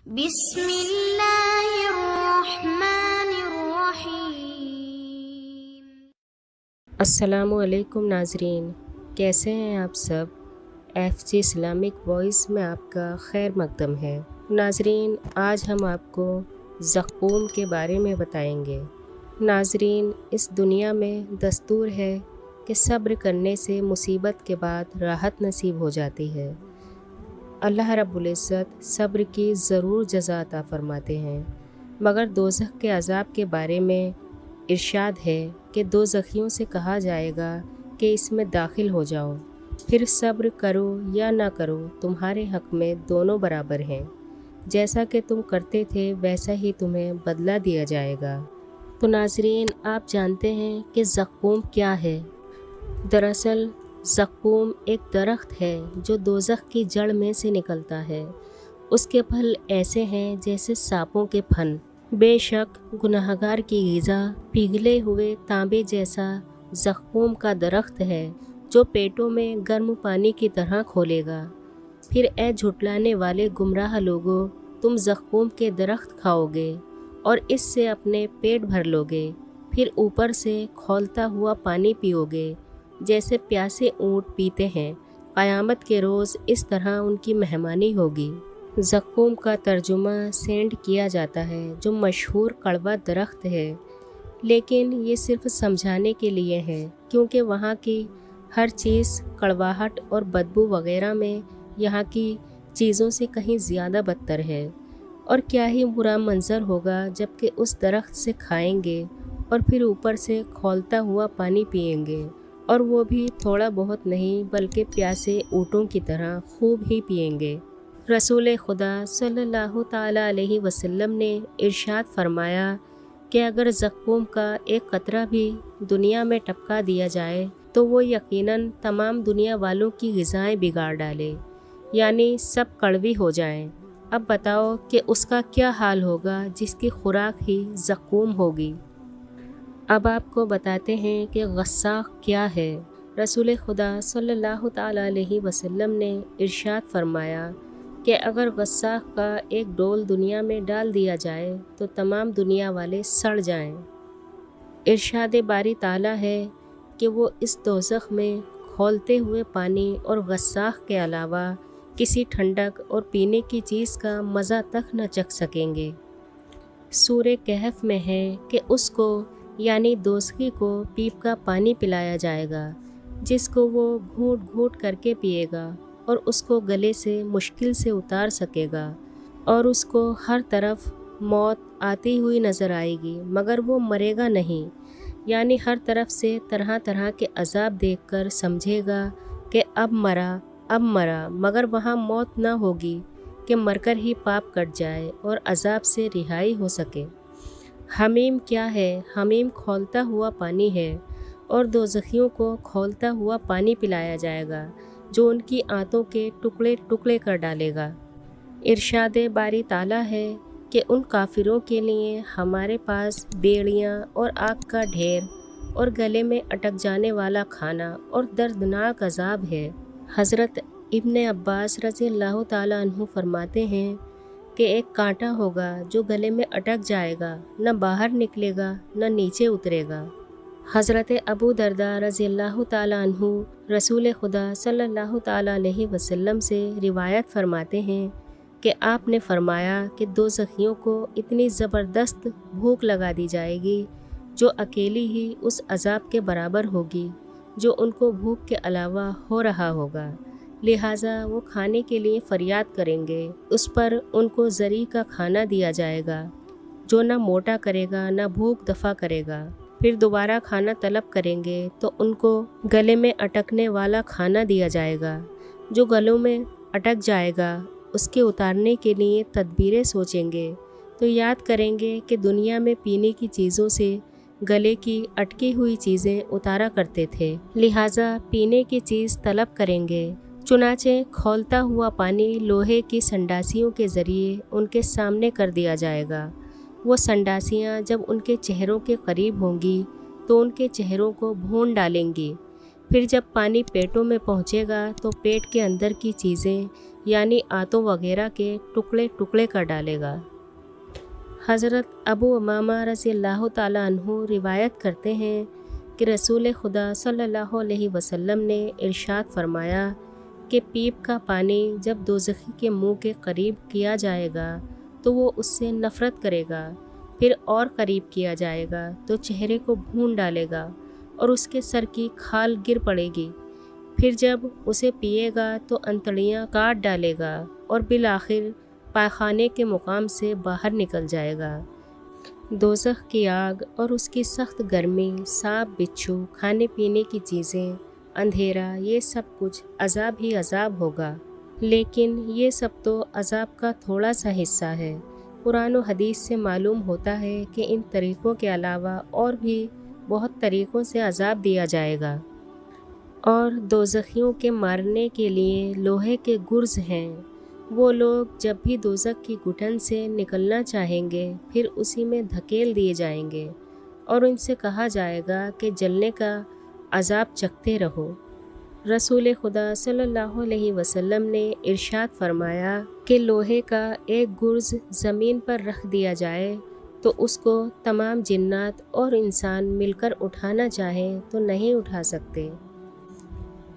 بسم اللہ الرحمن الرحیم۔ السلام علیکم ناظرین، کیسے ہیں آپ سب؟ ایف جی اسلامک وائس میں آپ کا خیر مقدم ہے۔ ناظرین، آج ہم آپ کو زقوم کے بارے میں بتائیں گے۔ ناظرین، اس دنیا میں دستور ہے کہ صبر کرنے سے مصیبت کے بعد راحت نصیب ہو جاتی ہے۔ اللہ رب العزت صبر کی ضرور جزا عطا فرماتے ہیں، مگر دوزخ کے عذاب کے بارے میں ارشاد ہے کہ دوزخیوں سے کہا جائے گا کہ اس میں داخل ہو جاؤ، پھر صبر کرو یا نہ کرو، تمہارے حق میں دونوں برابر ہیں، جیسا کہ تم کرتے تھے ویسا ہی تمہیں بدلہ دیا جائے گا۔ تو ناظرین، آپ جانتے ہیں کہ زقوم کیا ہے؟ دراصل زقوم ایک درخت ہے جو دوزخ کی جڑ میں سے نکلتا ہے۔ اس کے پھل ایسے ہیں جیسے سانپوں کے پھن۔ بے شک گناہگار کی غذا پگھلے ہوئے تانبے جیسا زقوم کا درخت ہے جو پیٹوں میں گرم پانی کی طرح کھولے گا۔ پھر اے جھٹلانے والے گمراہ لوگوں، تم زقوم کے درخت کھاؤ گے اور اس سے اپنے پیٹ بھر لو گے، پھر اوپر سے کھولتا ہوا پانی پیو گے جیسے پیاسے اونٹ پیتے ہیں۔ قیامت کے روز اس طرح ان کی مہمانی ہوگی۔ زقوم کا ترجمہ سینڈ کیا جاتا ہے جو مشہور کڑوا درخت ہے، لیکن یہ صرف سمجھانے کے لیے ہے کیونکہ وہاں کی ہر چیز کڑواہٹ اور بدبو وغیرہ میں یہاں کی چیزوں سے کہیں زیادہ بدتر ہے۔ اور کیا ہی برا منظر ہوگا جب کہ اس درخت سے کھائیں گے اور پھر اوپر سے کھولتا ہوا پانی پئیں گے، اور وہ بھی تھوڑا بہت نہیں بلکہ پیاسے اونٹوں کی طرح خوب ہی پئیں گے۔ رسول خدا صلی اللہ تعالیٰ علیہ وسلم نے ارشاد فرمایا کہ اگر زقوم کا ایک قطرہ بھی دنیا میں ٹپکا دیا جائے تو وہ یقیناً تمام دنیا والوں کی غذائیں بگاڑ ڈالے، یعنی سب کڑوی ہو جائیں۔ اب بتاؤ کہ اس کا کیا حال ہوگا جس کی خوراک ہی زقوم ہوگی۔ اب آپ کو بتاتے ہیں کہ غساق کیا ہے۔ رسول خدا صلی اللہ تعالیٰ علیہ وسلم نے ارشاد فرمایا کہ اگر غساق کا ایک ڈول دنیا میں ڈال دیا جائے تو تمام دنیا والے سڑ جائیں۔ ارشاد باری تعالیٰ ہے کہ وہ اس دوزخ میں کھولتے ہوئے پانی اور غساق کے علاوہ کسی ٹھنڈک اور پینے کی چیز کا مزہ تک نہ چکھ سکیں گے۔ سورہ کہف میں ہے کہ اس کو یعنی دوزخی کو پیپ کا پانی پلایا جائے گا جس کو وہ گھونٹ گھونٹ کر کے پیے گا اور اس کو گلے سے مشکل سے اتار سکے گا، اور اس کو ہر طرف موت آتی ہوئی نظر آئے گی مگر وہ مرے گا نہیں، یعنی ہر طرف سے طرح طرح کے عذاب دیکھ کر سمجھے گا کہ اب مرا، مگر وہاں موت نہ ہوگی کہ مر کر ہی پاپ کٹ جائے اور عذاب سے رہائی ہو سکے۔ حمیم کیا ہے؟ حمیم کھولتا ہوا پانی ہے، اور دوزخیوں کو کھولتا ہوا پانی پلایا جائے گا جو ان کی آنتوں کے ٹکڑے ٹکڑے کر ڈالے گا۔ ارشاد باری تعالیٰ ہے کہ ان کافروں کے لیے ہمارے پاس بیڑیاں اور آگ کا ڈھیر اور گلے میں اٹک جانے والا کھانا اور دردناک عذاب ہے۔ حضرت ابن عباس رضی اللہ تعالیٰ عنہ فرماتے ہیں کہ ایک کانٹا ہوگا جو گلے میں اٹک جائے گا، نہ باہر نکلے گا نہ نیچے اترے گا۔ حضرت ابو درداء رضی اللہ تعالیٰ عنہ رسول خدا صلی اللہ تعالیٰ علیہ وسلم سے روایت فرماتے ہیں کہ آپ نے فرمایا کہ دوزخیوں کو اتنی زبردست بھوک لگا دی جائے گی جو اکیلی ہی اس عذاب کے برابر ہوگی جو ان کو بھوک کے علاوہ ہو رہا ہوگا، لہٰذا وہ کھانے کے لیے فریاد کریں گے۔ اس پر ان کو زری کا کھانا دیا جائے گا جو نہ موٹا کرے گا نہ بھوک دفع کرے گا۔ پھر دوبارہ کھانا طلب کریں گے تو ان کو گلے میں اٹکنے والا کھانا دیا جائے گا جو گلوں میں اٹک جائے گا۔ اس کے اتارنے کے لیے تدبیریں سوچیں گے تو یاد کریں گے کہ دنیا میں پینے کی چیزوں سے گلے کی اٹکی ہوئی چیزیں اتارا کرتے تھے، لہٰذا پینے کی چیز طلب کریں گے۔ چنانچہ کھولتا ہوا پانی لوہے کی سنڈاسیوں کے ذریعے ان کے سامنے کر دیا جائے گا۔ وہ سنڈاسیاں جب ان کے چہروں کے قریب ہوں گی تو ان کے چہروں کو بھون ڈالیں گی، پھر جب پانی پیٹوں میں پہنچے گا تو پیٹ کے اندر کی چیزیں یعنی آنتوں وغیرہ کے ٹکڑے ٹکڑے کر ڈالے گا۔ حضرت ابو امامہ رضی اللہ تعالیٰ عنہ روایت کرتے ہیں کہ رسول خدا صلی اللہ علیہ وسلم نے ارشاد فرمایا کہ پیپ کا پانی جب دوزخی کے منہ کے قریب کیا جائے گا تو وہ اس سے نفرت کرے گا، پھر اور قریب کیا جائے گا تو چہرے کو بھون ڈالے گا اور اس کے سر کی کھال گر پڑے گی، پھر جب اسے پیے گا تو انتڑیاں کاٹ ڈالے گا اور بالآخر پائخانے کے مقام سے باہر نکل جائے گا۔ دوزخ کی آگ اور اس کی سخت گرمی، سانپ بچھو، کھانے پینے کی چیزیں، اندھیرا، یہ سب کچھ عذاب ہی عذاب ہوگا، لیکن یہ سب تو عذاب کا تھوڑا سا حصہ ہے۔ قرآن و حدیث سے معلوم ہوتا ہے کہ ان طریقوں کے علاوہ اور بھی بہت طریقوں سے عذاب دیا جائے گا، اور دوزخیوں کے مارنے کے لیے لوہے کے گرز ہیں۔ وہ لوگ جب بھی دوزخ کی گھٹن سے نکلنا چاہیں گے پھر اسی میں دھکیل دیے جائیں گے اور ان سے کہا جائے گا کہ جلنے کا عذاب چکھتے رہو۔ رسول خدا صلی اللہ علیہ وسلم نے ارشاد فرمایا کہ لوہے کا ایک گرز زمین پر رکھ دیا جائے تو اس کو تمام جنات اور انسان مل کر اٹھانا چاہیں تو نہیں اٹھا سکتے۔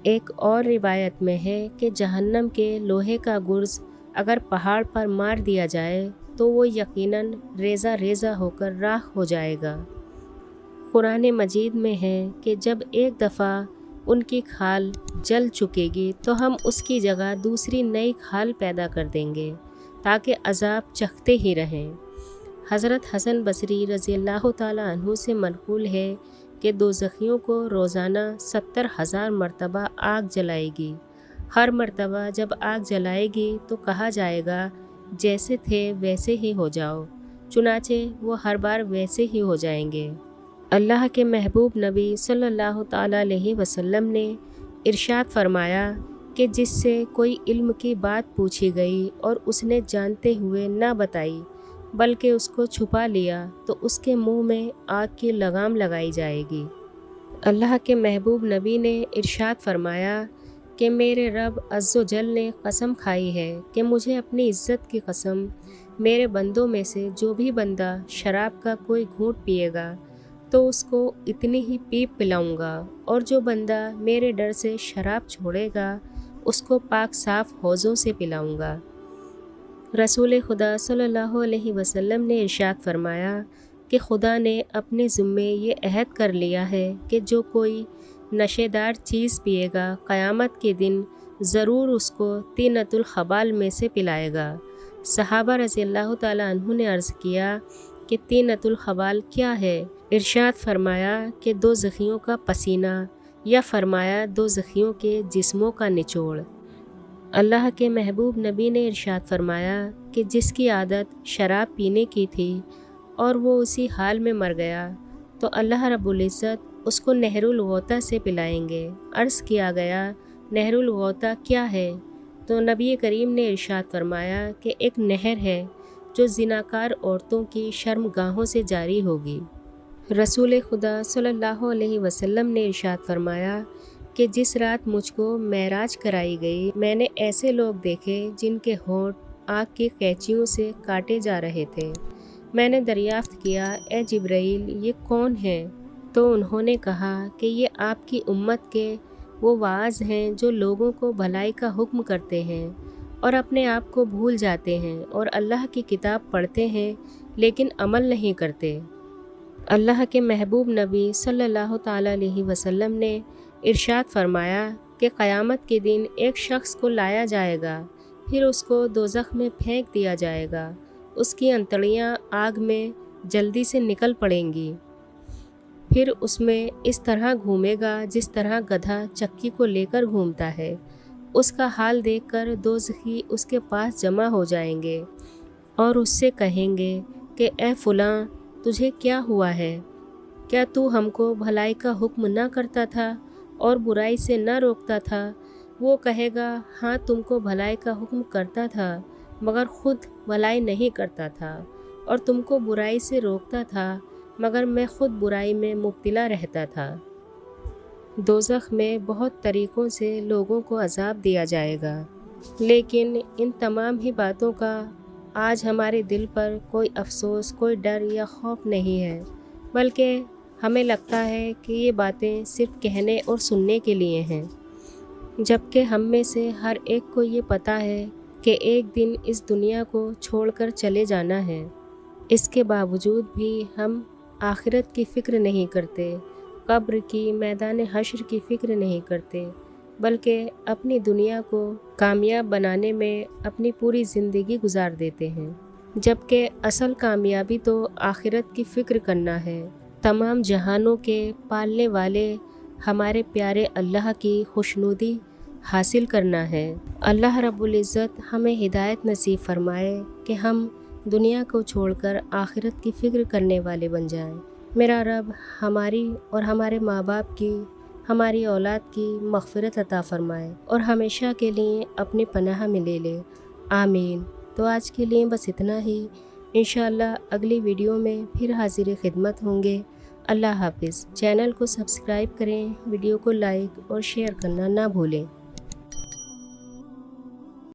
ایک اور روایت میں ہے کہ جہنم کے لوہے کا گرز اگر پہاڑ پر مار دیا جائے تو وہ یقیناً ریزہ ریزہ ہو کر راکھ ہو جائے گا۔ قرآن مجید میں ہے کہ جب ایک دفعہ ان کی کھال جل چکے گی تو ہم اس کی جگہ دوسری نئی کھال پیدا کر دیں گے تاکہ عذاب چکھتے ہی رہیں۔ حضرت حسن بصری رضی اللہ تعالیٰ عنہ سے منقول ہے کہ دوزخیوں کو روزانہ 70,000 مرتبہ آگ جلائے گی۔ ہر مرتبہ جب آگ جلائے گی تو کہا جائے گا جیسے تھے ویسے ہی ہو جاؤ، چنانچہ وہ ہر بار ویسے ہی ہو جائیں گے۔ اللہ کے محبوب نبی صلی اللہ تعالیٰ علیہ وسلم نے ارشاد فرمایا کہ جس سے کوئی علم کی بات پوچھی گئی اور اس نے جانتے ہوئے نہ بتائی بلکہ اس کو چھپا لیا تو اس کے منہ میں آگ کی لگام لگائی جائے گی۔ اللہ کے محبوب نبی نے ارشاد فرمایا کہ میرے رب عز و جل نے قسم کھائی ہے کہ مجھے اپنی عزت کی قسم، میرے بندوں میں سے جو بھی بندہ شراب کا کوئی گھونٹ پیے گا تو اس کو اتنی ہی پیپ پلاؤں گا، اور جو بندہ میرے ڈر سے شراب چھوڑے گا اس کو پاک صاف حوضوں سے پلاؤں گا۔ رسول خدا صلی اللہ علیہ وسلم نے ارشاد فرمایا کہ خدا نے اپنے ذمے یہ عہد کر لیا ہے کہ جو کوئی نشے دار چیز پیے گا قیامت کے دن ضرور اس کو طینۃ الخبال میں سے پلائے گا۔ صحابہ رضی اللہ تعالیٰ عنہ نے عرض کیا کہ طینۃ الخبال کیا ہے؟ ارشاد فرمایا کہ دوزخیوں کا پسینہ، یا فرمایا دوزخیوں کے جسموں کا نچوڑ۔ اللہ کے محبوب نبی نے ارشاد فرمایا کہ جس کی عادت شراب پینے کی تھی اور وہ اسی حال میں مر گیا تو اللہ رب العزت اس کو نہر الغوطہ سے پلائیں گے۔ عرض کیا گیا نہر الغوطہ کیا ہے؟ تو نبی کریم نے ارشاد فرمایا کہ ایک نہر ہے جو زناکار عورتوں کی شرمگاہوں سے جاری ہوگی۔ رسول خدا صلی اللہ علیہ وسلم نے ارشاد فرمایا کہ جس رات مجھ کو معراج کرائی گئی میں نے ایسے لوگ دیکھے جن کے ہونٹ آگ کی قینچیوں سے کاٹے جا رہے تھے۔ میں نے دریافت کیا اے جبرائیل یہ کون ہیں؟ تو انہوں نے کہا کہ یہ آپ کی امت کے وہ واعظ ہیں جو لوگوں کو بھلائی کا حکم کرتے ہیں اور اپنے آپ کو بھول جاتے ہیں اور اللہ کی کتاب پڑھتے ہیں لیکن عمل نہیں کرتے۔ اللہ کے محبوب نبی صلی اللہ تعالیٰ علیہ وسلم نے ارشاد فرمایا کہ قیامت کے دن ایک شخص کو لایا جائے گا، پھر اس کو دوزخ میں پھینک دیا جائے گا، اس کی انتڑیاں آگ میں جلدی سے نکل پڑیں گی، پھر اس میں اس طرح گھومے گا جس طرح گدھا چکی کو لے کر گھومتا ہے۔ اس کا حال دیکھ کر دوزخی اس کے پاس جمع ہو جائیں گے اور اس سے کہیں گے کہ اے فلاں تجھے کیا ہوا ہے؟ کیا تو ہم کو بھلائی کا حکم نہ کرتا تھا اور برائی سے نہ روکتا تھا؟ وہ کہے گا ہاں تم کو بھلائی کا حکم کرتا تھا مگر خود بھلائی نہیں کرتا تھا، اور تم کو برائی سے روکتا تھا مگر میں خود برائی میں مبتلا رہتا تھا۔ دوزخ میں بہت طریقوں سے لوگوں کو عذاب دیا جائے گا، لیکن ان تمام ہی باتوں کا آج ہمارے دل پر کوئی افسوس، کوئی ڈر یا خوف نہیں ہے، بلکہ ہمیں لگتا ہے کہ یہ باتیں صرف کہنے اور سننے کے لیے ہیں، جبکہ ہم میں سے ہر ایک کو یہ پتہ ہے کہ ایک دن اس دنیا کو چھوڑ کر چلے جانا ہے۔ اس کے باوجود بھی ہم آخرت کی فکر نہیں کرتے، قبر کی، میدان حشر کی فکر نہیں کرتے، بلکہ اپنی دنیا کو کامیاب بنانے میں اپنی پوری زندگی گزار دیتے ہیں، جبکہ اصل کامیابی تو آخرت کی فکر کرنا ہے، تمام جہانوں کے پالنے والے ہمارے پیارے اللہ کی خوشنودی حاصل کرنا ہے۔ اللہ رب العزت ہمیں ہدایت نصیب فرمائے کہ ہم دنیا کو چھوڑ کر آخرت کی فکر کرنے والے بن جائیں۔ میرا رب ہماری اور ہمارے ماں باپ کی، ہماری اولاد کی مغفرت عطا فرمائے اور ہمیشہ کے لیے اپنی پناہ میں لے لے، آمین۔ تو آج کے لیے بس اتنا ہی، انشاءاللہ اگلی ویڈیو میں پھر حاضر خدمت ہوں گے۔ اللہ حافظ۔ چینل کو سبسکرائب کریں، ویڈیو کو لائک اور شیئر کرنا نہ بھولیں۔